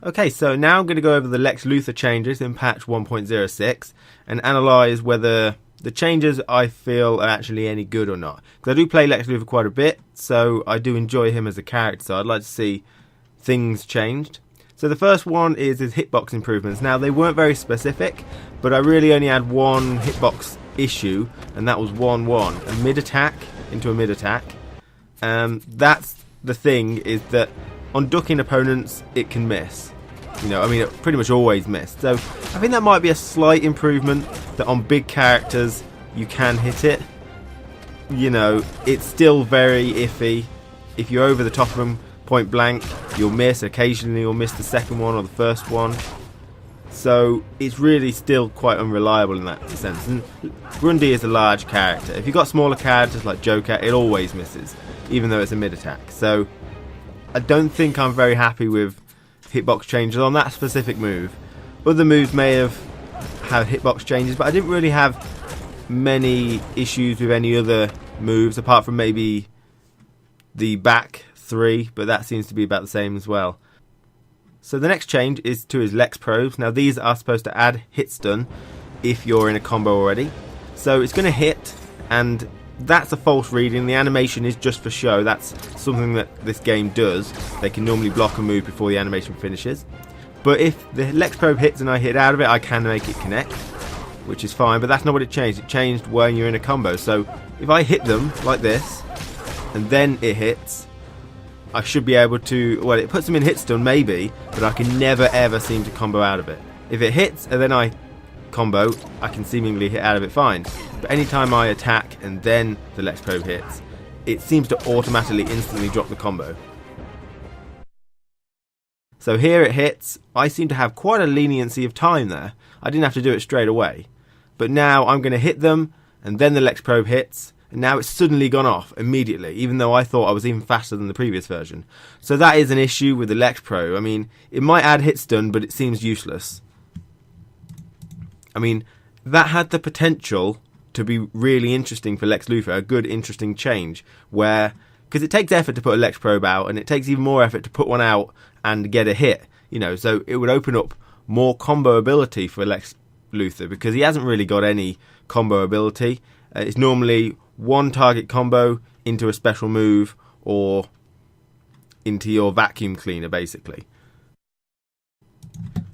Okay, so now I'm going to go over the Lex Luthor changes in patch 1.06 and analyse whether the changes I feel are actually any good or not. Because I do play Lex Luthor quite a bit, so I do enjoy him as a character, so I'd like to see things changed. So the first one is his hitbox improvements. Now, they weren't very specific, but I really only had one hitbox issue, and that was 1-1, a mid-attack into a mid-attack. That's the thing, is that on ducking opponents, it can miss. You know, I mean, it pretty much always missed. So I think that might be a slight improvement, that on big characters, you can hit it. You know, it's still very iffy. If you're over the top of them, point blank, you'll miss. Occasionally you'll miss the second one or the first one. So it's really still quite unreliable in that sense. And Grundy is a large character. If you've got smaller characters like Joker, it always misses, even though it's a mid-attack. So I don't think I'm very happy with hitbox changes on that specific move. Other moves may have had hitbox changes, but I didn't really have many issues with any other moves, apart from maybe the back 3, but that seems to be about the same as well. So the next change is to his Lex probes. Now these are supposed to add hit stun if you're in a combo already. So it's going to hit, and that's a false reading. The animation is just for show. That's something that this game does. They can normally block a move before the animation finishes. But if the Lex probe hits and I hit out of it, I can make it connect, which is fine, but that's not what it changed. It changed when you're in a combo. So if I hit them like this, and then it hits, I should be able to, well, it puts them in hit stun maybe, but I can never ever seem to combo out of it. If it hits and then I combo, I can seemingly hit out of it fine. But anytime I attack and then the Lex probe hits, it seems to automatically instantly drop the combo. So here it hits. I seem to have quite a leniency of time there. I didn't have to do it straight away. But now I'm going to hit them, and then the Lex probe hits, and now it's suddenly gone off immediately, even though I thought I was even faster than the previous version. So that is an issue with the Lex probe. I mean, it might add hit stun, but it seems useless. I mean, that had the potential to be really interesting for Lex Luthor, a good, interesting change, where, because it takes effort to put a Lex probe out, and it takes even more effort to put one out and get a hit, you know, so it would open up more combo ability for Lex Luthor, because he hasn't really got any combo ability. It's normally one target combo into a special move or into your vacuum cleaner, basically.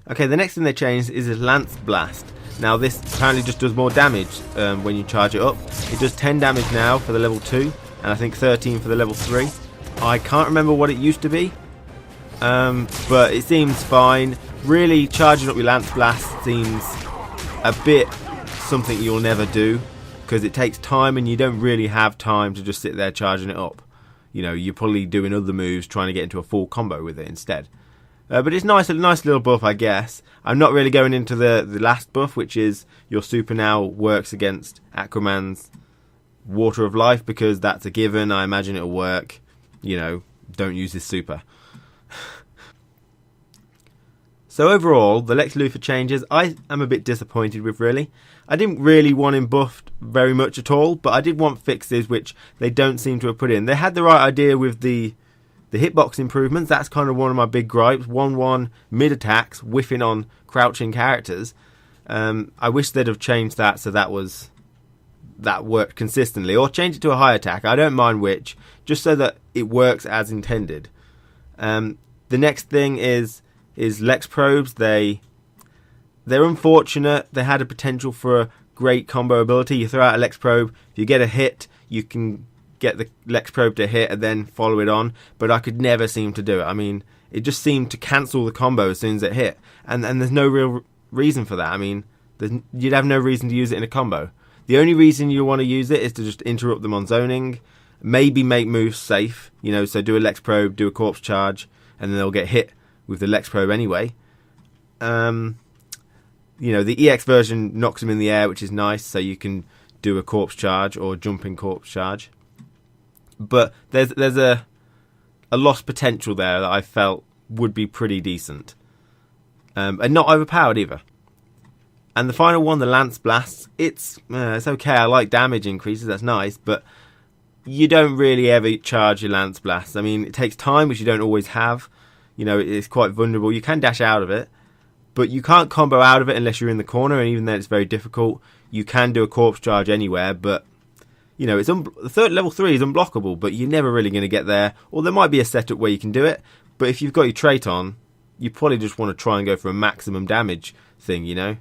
Okay, the next thing they changed is his Lance Blast. Now this apparently just does more damage when you charge it up. It does 10 damage now for the level 2, and I think 13 for the level 3. I can't remember what it used to be, but it seems fine. Really, charging up your Lance Blast seems a bit something you'll never do, because it takes time and you don't really have time to just sit there charging it up. You know, you're probably doing other moves trying to get into a full combo with it instead. But it's nice, a nice little buff, I guess. I'm not really going into the last buff, which is your super now works against Aquaman's Water of Life, because that's a given. I imagine it'll work. You know, don't use his super. So overall, the Lex Luthor changes I am a bit disappointed with, really. I didn't really want him buffed very much at all, but I did want fixes which they don't seem to have put in. They had the right idea with the hitbox improvements. That's kind of one of my big gripes. 1-1 mid-attacks, whiffing on crouching characters. I wish they'd have changed that so that worked consistently, or change it to a high attack. I don't mind which, just so that it works as intended. The next thing is Lex probes. They're unfortunate. They had a potential for a great combo ability. You throw out a Lex probe, if you get a hit, you can get the Lex probe to hit and then follow it on, but I could never seem to do it. I mean, it just seemed to cancel the combo as soon as it hit, and there's no real reason for that. I mean, you'd have no reason to use it in a combo. The only reason you want to use it is to just interrupt them on zoning, maybe make moves safe, you know, so do a Lex probe, do a corpse charge, and then they'll get hit with the Lex probe anyway. You know, the EX version knocks them in the air, which is nice, so you can do a corpse charge or jumping corpse charge. But there's a lost potential there that I felt would be pretty decent. And not overpowered either. And the final one, the Lance Blasts, it's okay. I like damage increases, that's nice, but you don't really ever charge your Lance Blasts. I mean, it takes time, which you don't always have. You know, it's quite vulnerable. You can dash out of it, but you can't combo out of it unless you're in the corner, and even then it's very difficult. You can do a corpse charge anywhere, but you know, level 3 is unblockable, but you're never really going to get there. Or there might be a setup where you can do it, but if you've got your trait on, you probably just want to try and go for a maximum damage thing, you know?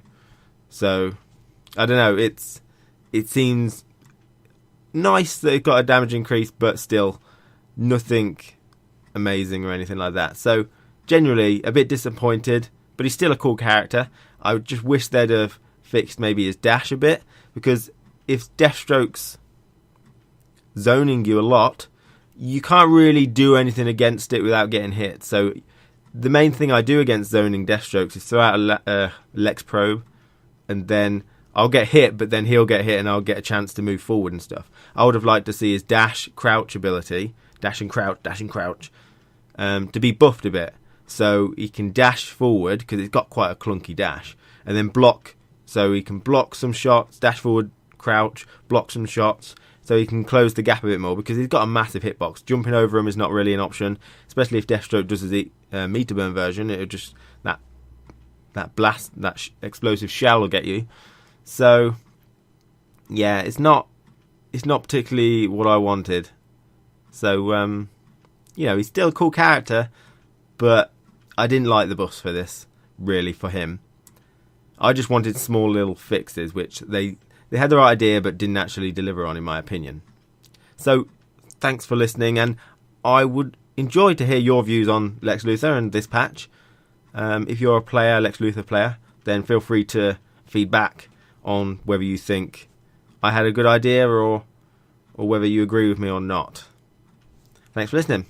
So, I don't know, it seems nice that it got a damage increase, but still nothing amazing or anything like that. So, generally, a bit disappointed, but he's still a cool character. I would just wish they'd have fixed maybe his dash a bit, because if Deathstroke's zoning you a lot, you can't really do anything against it without getting hit. So the main thing I do against zoning Deathstrokes is throw out a Lex Probe, and then I'll get hit, but then he'll get hit and I'll get a chance to move forward and stuff. I would have liked to see his dash crouch ability, dash and crouch, to be buffed a bit, so he can dash forward, because it's got quite a clunky dash, and then block, so he can block some shots, dash forward, crouch, block some shots, so he can close the gap a bit more, because he's got a massive hitbox. Jumping over him is not really an option, especially if Deathstroke does his meter burn version. It'll just that blast, that explosive shell will get you. So yeah, it's not particularly what I wanted. So you know, he's still a cool character, but I didn't like the buffs for this, really, for him. I just wanted small little fixes, which they had the right idea but didn't actually deliver on, in my opinion. So, thanks for listening, and I would enjoy to hear your views on Lex Luthor and this patch. If you're a player, Lex Luthor player, then feel free to feedback on whether you think I had a good idea or whether you agree with me or not. Thanks for listening.